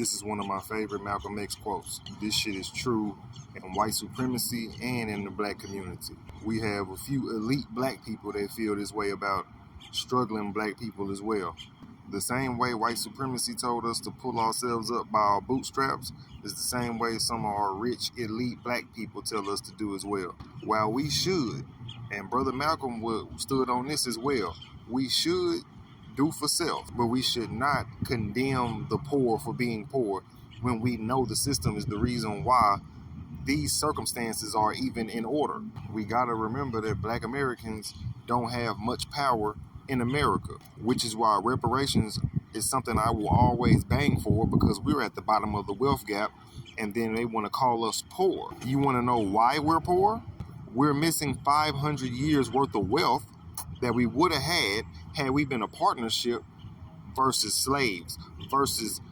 This is one of my favorite Malcolm X quotes. This shit is true in white supremacy and in the black community. We have a few elite black people that feel this way about struggling black people as well. The same way white supremacy told us to pull ourselves up by our bootstraps is the same way some of our rich, elite black people tell us to do as well. While we should, and Brother Malcolm stood on this as well, we should do for self, but we should not condemn the poor for being poor when we know the system is the reason why these circumstances are even in order. We gotta remember that black Americans don't have much power in America, which is why reparations is something I will always bang for, because we're at the bottom of the wealth gap and then they want to call us poor. You want to know why we're poor? We're missing 500 years worth of wealth that we would have had we been a partnership versus slaves versus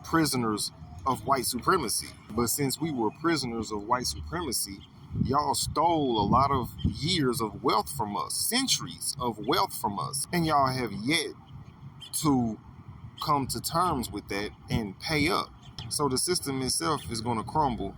prisoners of white supremacy. But since we were prisoners of white supremacy, y'all stole a lot of years of wealth from us, centuries of wealth from us, and y'all have yet to come to terms with that and pay up. So the system itself is going to crumble.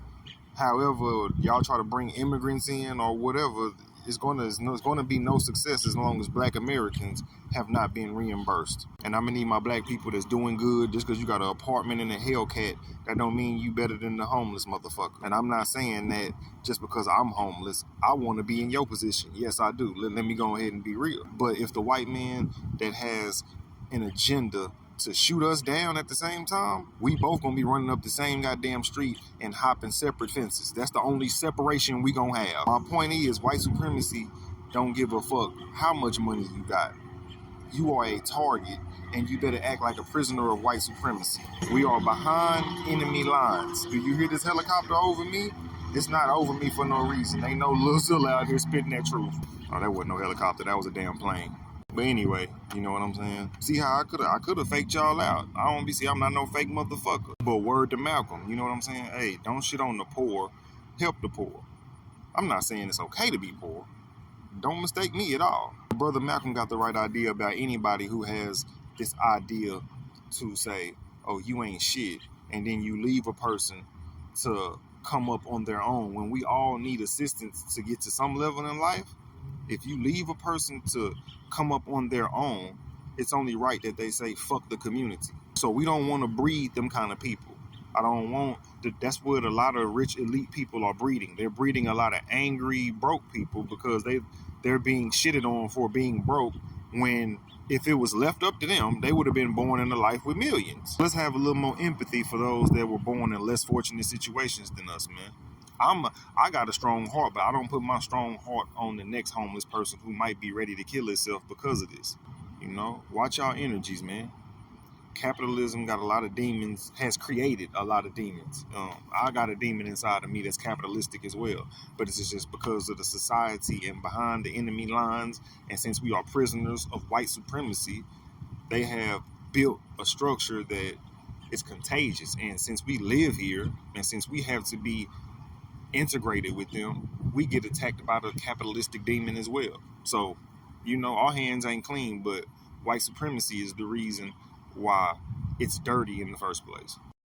However, y'all try to bring immigrants in or whatever, it's going to be no success as long as black Americans have not been reimbursed. And I'm going to need my black people that's doing good. Just because you got an apartment in a Hellcat, that don't mean you better than the homeless motherfucker. And I'm not saying that just because I'm homeless, I want to be in your position. Yes, I do. Let me go ahead and be real. But if the white man that has an agenda to shoot us down at the same time, we both gonna be running up the same goddamn street and hopping separate fences. That's the only separation we gonna have. My point is, white supremacy don't give a fuck how much money you got. You are a target and you better act like a prisoner of white supremacy. We are behind enemy lines. Do you hear this helicopter over me? It's not over me for no reason. Ain't no Lil Zilla out here spitting that truth. Oh, that wasn't no helicopter, that was a damn plane. But anyway, you know what I'm saying? See how I could have faked y'all out. I'm not no fake motherfucker. But word to Malcolm, you know what I'm saying? Hey, don't shit on the poor, help the poor. I'm not saying it's okay to be poor. Don't mistake me at all. Brother Malcolm got the right idea about anybody who has this idea to say, oh, you ain't shit, and then you leave a person to come up on their own when we all need assistance to get to some level in life. If you leave a person to come up on their own, it's only right that they say fuck the community. So we don't want to breed them kind of people. I don't want that's what a lot of rich elite people are breeding. They're breeding a lot of angry broke people because they're being shitted on for being broke, when if it was left up to them, they would have been born into life with millions. Let's have a little more empathy for those that were born in less fortunate situations than us, man. I got a strong heart, but I don't put my strong heart on the next homeless person who might be ready to kill himself because of this. You know, watch our energies, man. Capitalism got a lot of demons, has created a lot of demons. I got a demon inside of me that's capitalistic as well, but it's just because of the society and behind the enemy lines. And since we are prisoners of white supremacy, they have built a structure that is contagious. And since we live here, and since we have to be integrated with them, we get attacked by the capitalistic demon as well. So, you know, our hands ain't clean, but white supremacy is the reason why it's dirty in the first place.